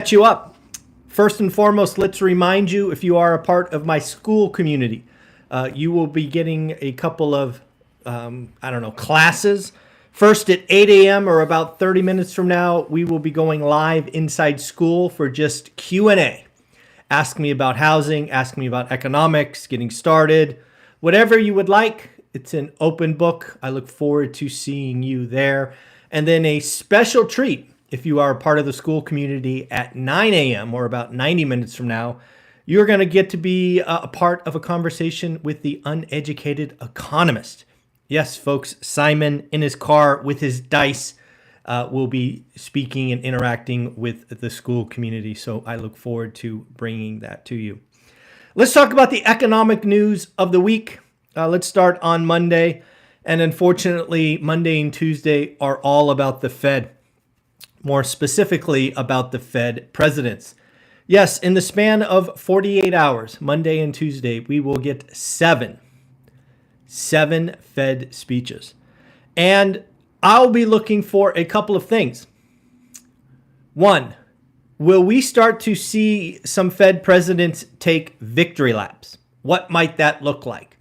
Set you up. First and foremost, let's remind you, if you are a part of my Skool community, you will be getting a couple of, classes. First at 8 a.m. or about 30 minutes from now, we will be going live inside Skool for just Q&A. Ask me about housing, ask me about economics, getting started, whatever you would like. It's an open book. I look forward to seeing you there. And then a special treat, if you are a part of the Skool community at 9 a.m. or about 90 minutes from now, you're going to get to be a part of a conversation with the uneducated economist. Yes, folks, Simon in his car with his dice will be speaking and interacting with the Skool community. So I look forward to bringing that to you. Let's talk about the economic news of the week. Let's start on Monday. And unfortunately, Monday and Tuesday are all about the Fed. More specifically about the Fed presidents. Yes, in the span of 48 hours, Monday and Tuesday, we will get seven Fed speeches. And I'll be looking for a couple of things. One, will we start to see some Fed presidents take victory laps? What might that look like?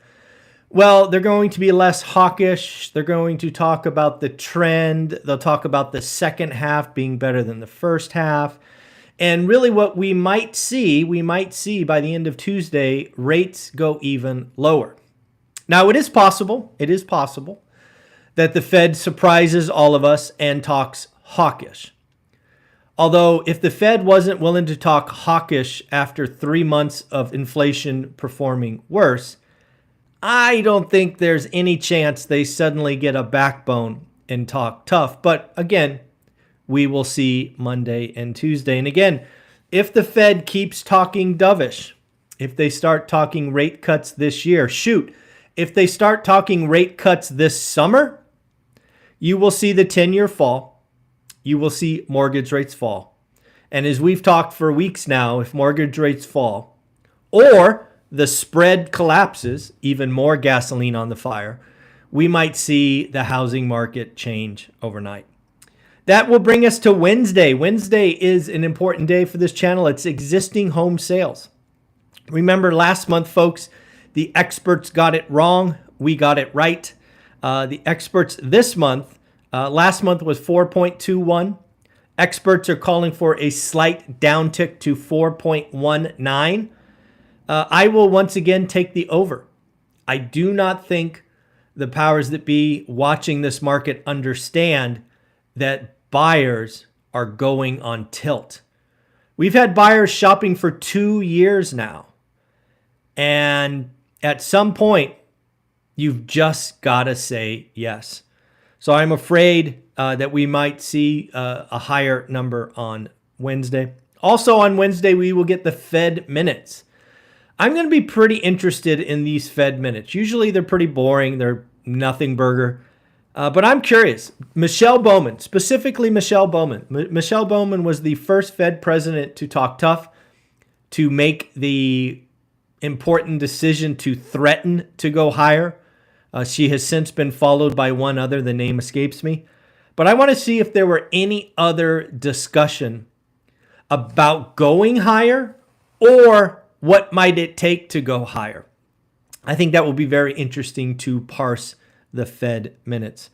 Well, they're going to be less hawkish. They're going to talk about the trend. They'll talk about the second half being better than the first half. And really what we might see by the end of Tuesday, rates go even lower. Now, it is possible that the Fed surprises all of us and talks hawkish. Although if the Fed wasn't willing to talk hawkish after 3 months of inflation performing worse, I don't think there's any chance they suddenly get a backbone and talk tough. But again, we will see Monday and Tuesday. And again, if the Fed keeps talking dovish, if they start talking rate cuts this year, if they start talking rate cuts this summer, you will see the 10-year fall. You will see mortgage rates fall. And as we've talked for weeks now, if mortgage rates fall or the spread collapses, even more gasoline on the fire, we might see the housing market change overnight. That will bring us to Wednesday. Wednesday is an important day for this channel. It's existing home sales. Remember last month, folks, the experts got it wrong. We got it right. The experts this month, last month was 4.21. Experts are calling for a slight downtick to 4.19. I will once again take the over. I do not think the powers that be watching this market understand that buyers are going on tilt. We've had buyers shopping for 2 years now. And at some point, you've just got to say yes. So I'm afraid that we might see a higher number on Wednesday. Also on Wednesday, we will get the Fed minutes. I'm going to be pretty interested in these Fed minutes. Usually they're pretty boring. They're nothing burger. But I'm curious. Michelle Bowman, specifically Michelle Bowman. Michelle Bowman was the first Fed president to talk tough, to make the important decision to threaten to go higher. She has since been followed by one other. The name escapes me. But I want to see if there were any other discussion about going higher or what might it take to go higher? I think that will be very interesting to parse the Fed minutes.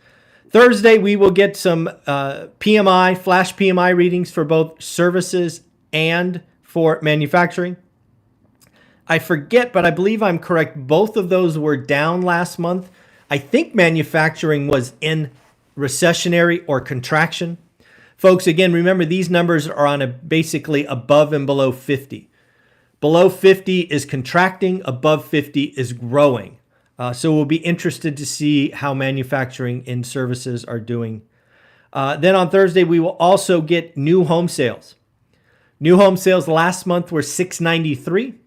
Thursday, we will get some PMI, flash PMI readings for both services and for manufacturing. I forget, but I believe I'm correct. Both of those were down last month. I think manufacturing was in recessionary or contraction. Folks, again, remember these numbers are on a basically above and below 50. Below 50 is contracting, above 50 is growing. So we'll be interested to see how manufacturing and services are doing. Then on Thursday, we will also get new home sales. New home sales last month were 693.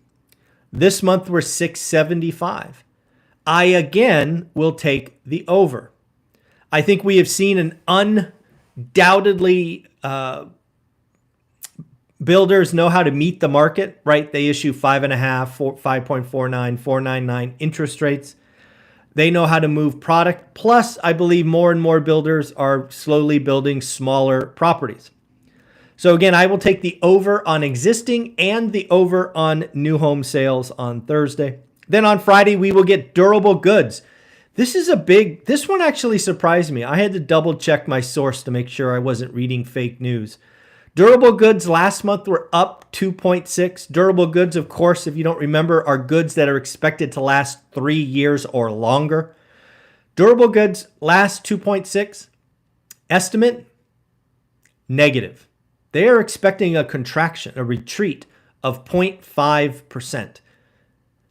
This month were 675. I again will take the over. I think we have seen an undoubtedly builders know how to meet the market, right? They issue 5.5, 5.49, 4.99 interest rates. They know how to move product. Plus, I believe more and more builders are slowly building smaller properties. So again, I will take the over on existing and the over on new home sales on Thursday. Then on Friday, we will get durable goods. This one actually surprised me. I had to double check my source to make sure I wasn't reading fake news. Durable goods last month were up 2.6. Durable goods, of course, if you don't remember, are goods that are expected to last 3 years or longer. Durable goods last 2.6. Estimate, negative. They are expecting a contraction, a retreat of 0.5%.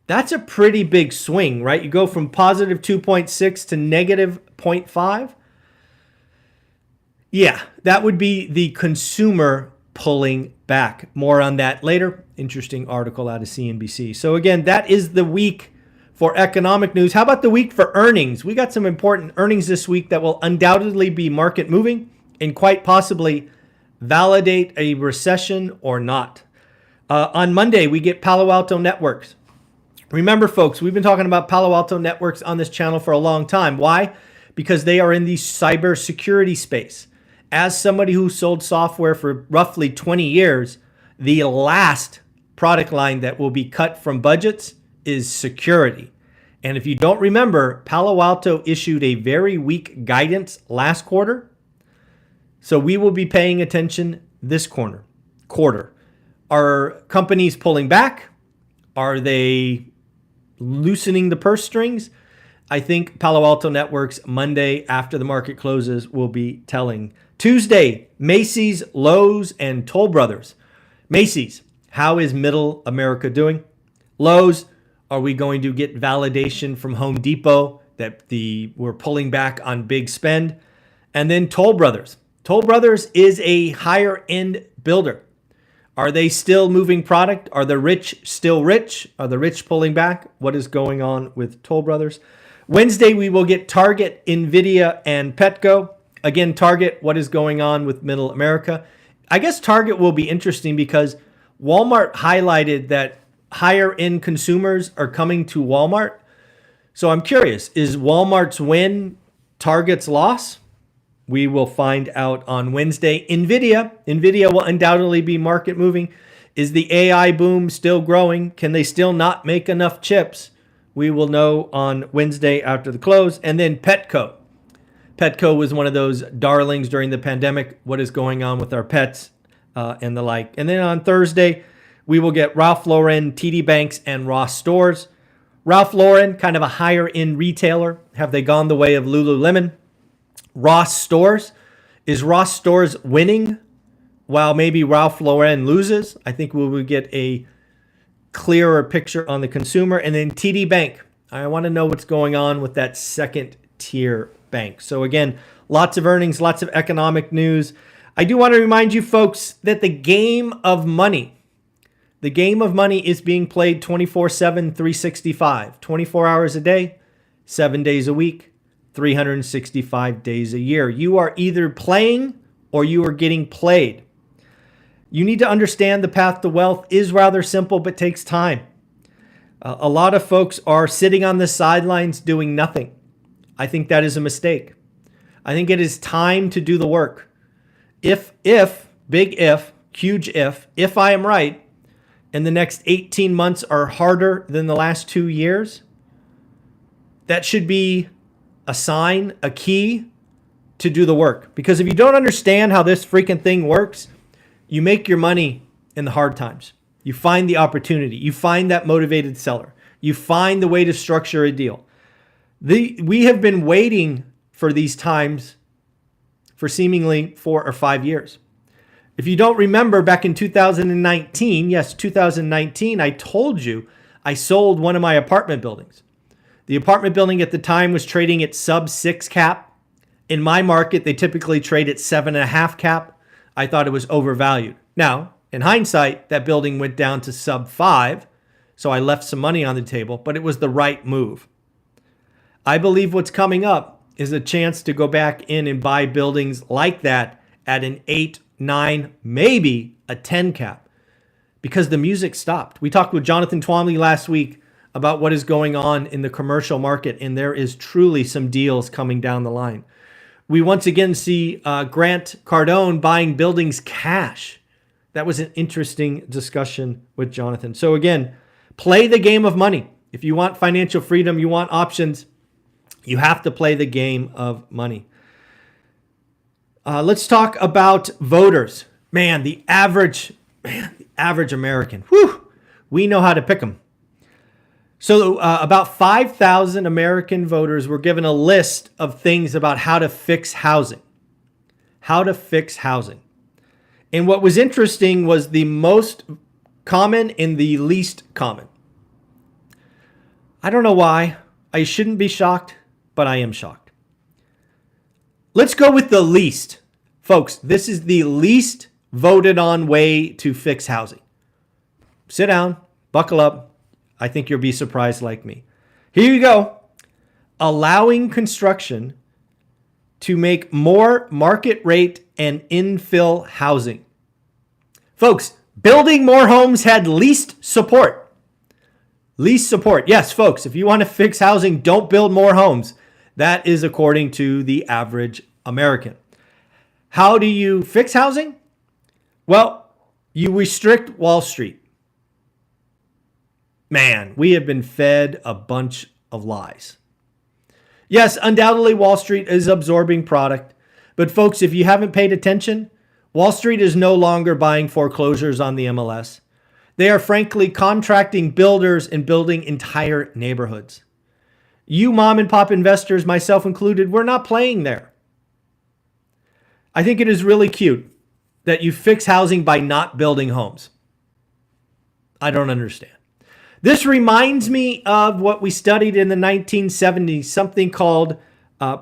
That's a pretty big swing, right? You go from positive 2.6 to negative 0.5. Yeah, that would be the consumer pulling back. More on that later. Interesting article out of CNBC. So again, that is the week for economic news. How about the week for earnings? We got some important earnings this week that will undoubtedly be market moving and quite possibly validate a recession or not. On Monday, we get Palo Alto Networks. Remember, folks, we've been talking about Palo Alto Networks on this channel for a long time. Why? Because they are in the cybersecurity space. As somebody who sold software for roughly 20 years, the last product line that will be cut from budgets is security. And if you don't remember, Palo Alto issued a very weak guidance last quarter. So we will be paying attention this quarter. Are companies pulling back? Are they loosening the purse strings? I think Palo Alto Networks Monday after the market closes will be telling. Tuesday, Macy's, Lowe's, and Toll Brothers. Macy's, how is Middle America doing? Lowe's, are we going to get validation from Home Depot that we're pulling back on big spend? And then Toll Brothers. Toll Brothers is a higher end builder. Are they still moving product? Are the rich still rich? Are the rich pulling back? What is going on with Toll Brothers? Wednesday, we will get Target, Nvidia, and Petco. Again, Target, what is going on with Middle America? I guess Target will be interesting because Walmart highlighted that higher end consumers are coming to Walmart. So I'm curious, is Walmart's win Target's loss? We will find out on Wednesday. Nvidia will undoubtedly be market moving. Is the AI boom still growing? Can they still not make enough chips? We will know on Wednesday after the close. And then Petco. Petco was one of those darlings during the pandemic. What is going on with our pets and the like? And then on Thursday, we will get Ralph Lauren, TD Banks, and Ross Stores. Ralph Lauren, kind of a higher end retailer. Have they gone the way of Lululemon? Ross Stores. Is Ross Stores winning while maybe Ralph Lauren loses? I think we will get a clearer picture on the consumer. And then TD Bank. I want to know what's going on with that second tier bank. So again, lots of earnings, lots of economic news. I do want to remind you folks that the game of money is being played 24/7, 365, 24 hours a day, 7 days a week, 365 days a year. You are either playing or you are getting played. You need to understand the path to wealth is rather simple, but takes time. A lot of folks are sitting on the sidelines doing nothing. I think that is a mistake. I think it is time to do the work. If, big if, huge if I am right, and the next 18 months are harder than the last 2 years, that should be a sign, a key to do the work. Because if you don't understand how this freaking thing works, you make your money in the hard times. You find the opportunity. You find that motivated seller. You find the way to structure a deal. We have been waiting for these times for seemingly 4 or 5 years. If you don't remember, back in 2019, yes, 2019, I told you I sold one of my apartment buildings. The apartment building at the time was trading at sub 6 cap. In my market, they typically trade at 7.5 cap. I thought it was overvalued. Now, in hindsight, that building went down to sub 5, so I left some money on the table, but it was the right move. I believe what's coming up is a chance to go back in and buy buildings like that at an 8, 9, maybe a 10 cap, because the music stopped. We talked with Jonathan Twombly last week about what is going on in the commercial market, and there is truly some deals coming down the line. We once again see Grant Cardone buying buildings cash. That was an interesting discussion with Jonathan. So again, play the game of money. If you want financial freedom, you want options, you have to play the game of money. Let's talk about voters. Man, the average American. Whew, we know how to pick them. So about 5,000 American voters were given a list of things about how to fix housing. How to fix housing. And what was interesting was the most common and the least common. I don't know why. I shouldn't be shocked, but I am shocked. Let's go with the least. Folks, this is the least voted on way to fix housing. Sit down, buckle up. I think you'll be surprised like me. Here you go. Allowing construction to make more market rate and infill housing. Folks, building more homes had least support. Least support. Yes, folks, if you want to fix housing, don't build more homes. That is according to the average American. How do you fix housing? Well, you restrict Wall Street. Man, we have been fed a bunch of lies. Yes, undoubtedly Wall Street is absorbing product. But folks, if you haven't paid attention, Wall Street is no longer buying foreclosures on the MLS. They are frankly contracting builders and building entire neighborhoods. You mom and pop investors, myself included, we're not playing there. I think it is really cute that you fix housing by not building homes. I don't understand. This reminds me of what we studied in the 1970s, something called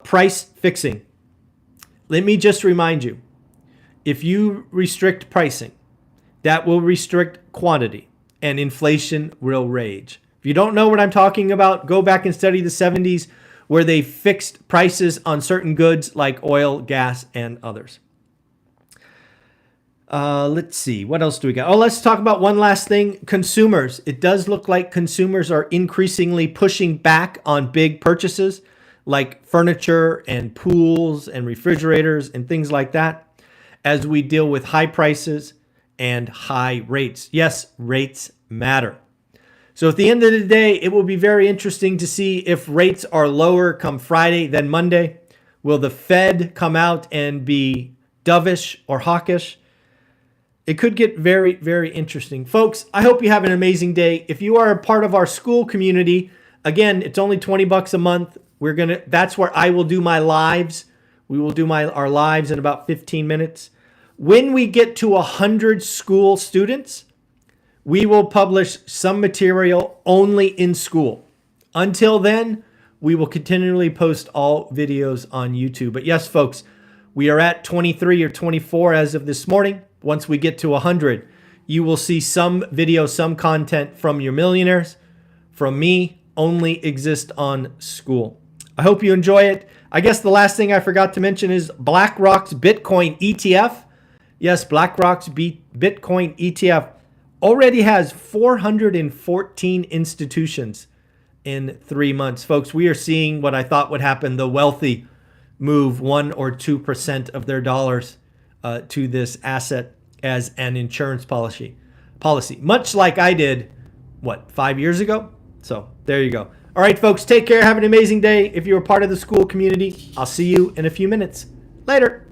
price fixing. Let me just remind you, if you restrict pricing, that will restrict quantity and inflation will rage. If you don't know what I'm talking about, go back and study the 70s where they fixed prices on certain goods like oil, gas, and others. Let's see. What else do we got? Oh, let's talk about one last thing. Consumers. It does look like consumers are increasingly pushing back on big purchases like furniture and pools and refrigerators and things like that as we deal with high prices and high rates. Yes, rates matter. So at the end of the day, it will be very interesting to see if rates are lower come Friday than Monday. Will the Fed come out and be dovish or hawkish? It could get very, very interesting. Folks, I hope you have an amazing day. If you are a part of our school community, again, it's only $20 a month. That's where I will do my lives. We will do our lives in about 15 minutes. When we get to 100 school students, we will publish some material only in school. Until then, we will continually post all videos on YouTube. But yes, folks, we are at 23 or 24 as of this morning. Once we get to 100, you will see some video, some content from your millionaires. From me, only exist on school. I hope you enjoy it. I guess the last thing I forgot to mention is BlackRock's Bitcoin ETF. Yes, BlackRock's Bitcoin ETF already has 414 institutions in 3 months. Folks, we are seeing what I thought would happen. The wealthy move 1 or 2% of their dollars to this asset as an insurance policy, much like I did, 5 years ago? So there you go. All right, folks, take care. Have an amazing day. If you're a part of the school community, I'll see you in a few minutes. Later.